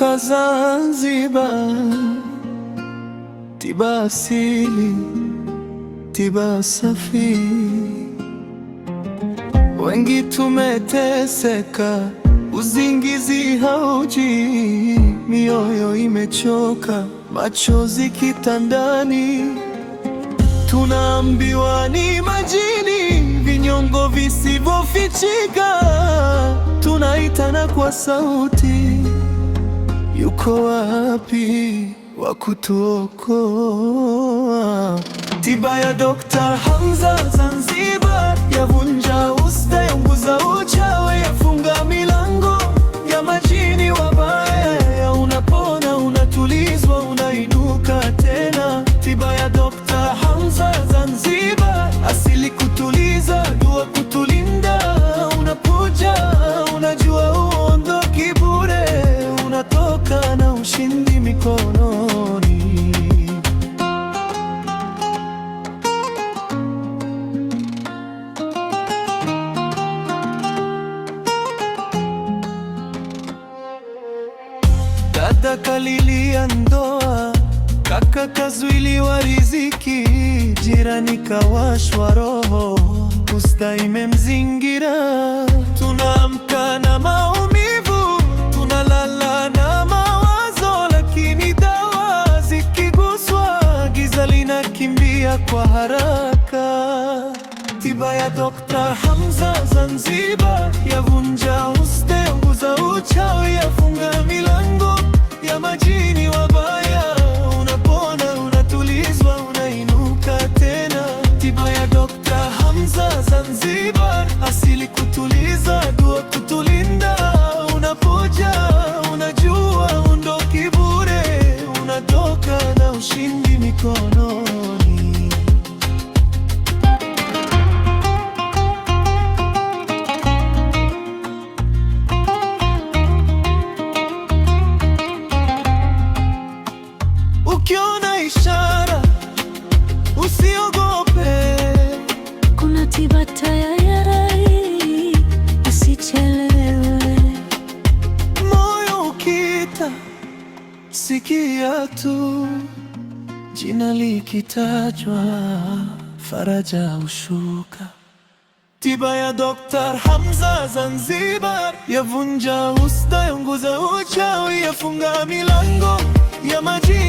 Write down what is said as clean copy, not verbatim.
kutoka Zanzibar, tiba asili, tiba safi. Wengi tumeteseka, uzingizi hauji, mioyo imechoka, machozi kitandani. Tunaambiwa ni majini, vinyongo visivyofichika. Tunaitana kwa sauti, yuko wapi wa kutuokoa? Tiba ya Dr. Hamza Zanzibar, yavunja usta, yaunguza uchawi, yafunga milango ya majini wabaya. Unapona, unatulizwa, unainuka tena. Tiba ya Dr. Hamza Zanzibar, asili kutuliza, dua kutulinda. Unakuja, unajua huondoki bure, unatoka na ushindi mikononi. Dada kalilia ndoa, kaka kazuiliwa riziki, jirani kawashwa roho, usta imemzingira. Tunaamka na maumivu, tunalala na mawazo, lakini dawa zikiguswa, giza linakimbia kwa haraka. Tiba ya Dr. Hamza Zanzibar, yavunja uste, yaunguza uchawi, yafunga milango ya majini wabaya. Unapona, unatulizwa, unainuka tena. Tiba ya Dr. Hamza Zanzibar, asili kutuliza, dua kutulinda. Unapoja, unajua undoki bure, unatoka na ushindi mikononi. Ukiona ishara usiogope, kuna tiba tayari, usichelewe. moyo ukita, sikia tu, jina likitajwa, faraja hushuka. Tiba ya Dr. Hamza Zanzibar, yavunja usta, yaunguza uchawi, yafunga milango ya majini.